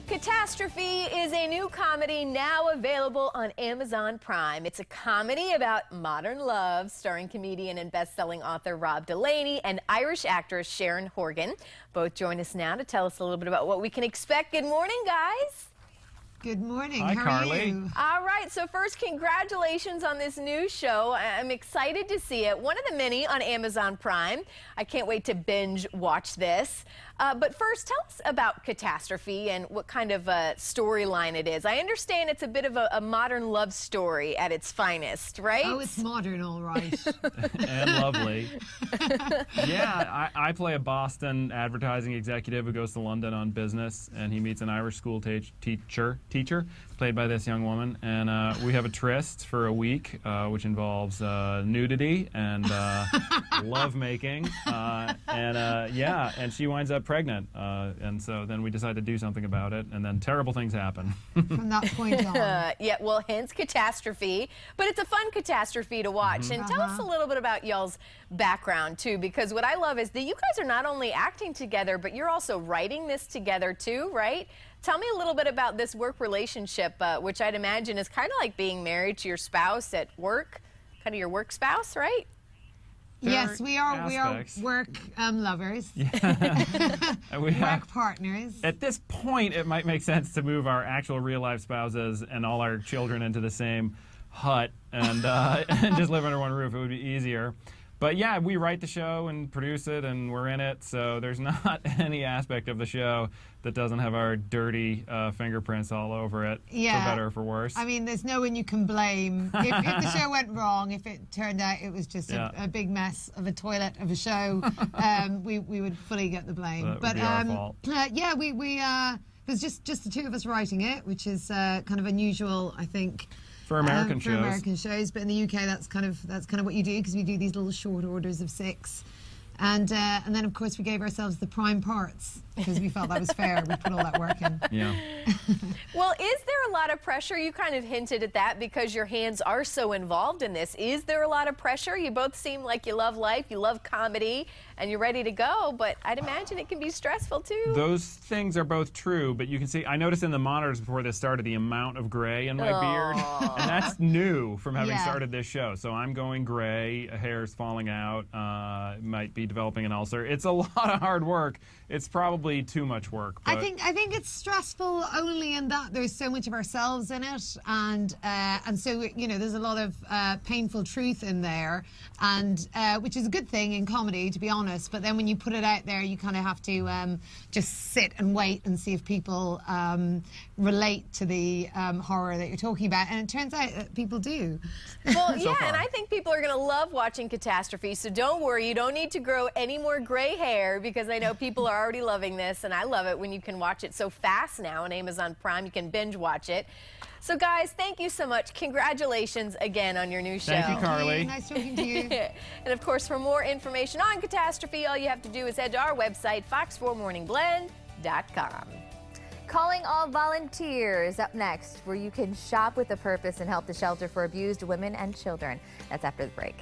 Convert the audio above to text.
Catastrophe is a new comedy now available on Amazon Prime. It's a comedy about modern love, starring comedian and best-selling author Rob Delaney and Irish actress Sharon Horgan. Both join us now to tell us a little bit about what we can expect. Good morning, guys. Good morning. Hi, How Carly. are you? All right, so first, congratulations on this new show. I'm excited to see it. One of the many on Amazon Prime. I can't wait to binge watch this. But first, tell us about Catastrophe and what kind of storyline it is. I understand it's a bit of a modern love story at its finest, right? Oh, it's modern, all right. And lovely. Yeah, I play a Boston advertising executive who goes to London on business, and he meets an Irish school teacher, played by this young woman, and we have a tryst for a week, which involves nudity and lovemaking, and she winds up pregnant, and so then we decide to do something about it, and then terrible things happen. From that point on. Yeah, well, hence Catastrophe, but it's a fun catastrophe to watch. And tell us a little bit about y'all's background, too, because what I love is that you guys are not only acting together, but you're also writing this together, too, right? Tell me a little bit about this work relationship, which I'd imagine is kind of like being married to your spouse at work, kind of your work spouse, right? Yes, we are work lovers. Yeah. Work partners. At this point, it might make sense to move our actual real-life spouses and all our children into the same hut and, and just live under one roof. It would be easier. But yeah, we write the show and produce it, and we're in it, so there's not any aspect of the show that doesn't have our dirty fingerprints all over it, for better or for worse. I mean, there's no one you can blame. If the show went wrong, if it turned out it was just a big mess of a toilet of a show, we would fully get the blame. But our fault. Yeah, it was just the two of us writing it, which is kind of unusual, I think. For American shows. For American shows, but in the UK, that's kind of what you do, because we do these little short orders of 6, and then of course we gave ourselves the prime parts because we felt that was fair. We put all that work in. Yeah. Well, is there a lot of pressure? You kind of hinted at that because your hands are so involved in this. Is there a lot of pressure? You both seem like you love life, you love comedy, and you're ready to go, but I'd imagine it can be stressful too. Those things are both true, but you can see, I noticed in the monitors before this started the amount of gray in my beard, and that's new from having started this show. So I'm going gray, hair's falling out, might be developing an ulcer. It's a lot of hard work. It's probably too much work. But I think it's stressful only in that there's so much of ourselves in it, and so there's a lot of painful truth in there, and which is a good thing in comedy, to be honest. But then when you put it out there, you kind of have to just sit and wait and see if people relate to the horror that you're talking about, and it turns out that people do. Well, yeah, and I think people are going to love watching Catastrophe, so don't worry, you don't need to grow any more gray hair, because I know people are already loving this, and I love it when you can watch it so fast now on Amazon Prime. You can binge watch it. So guys, thank you so much. Congratulations again on your new show. Thank you, Carly. Nice talking to you. And of course, for more information on Catastrophe, all you have to do is head to our website, fox4morningblend.com. Calling all volunteers up next, where you can shop with a purpose and help the shelter for abused women and children. That's after the break.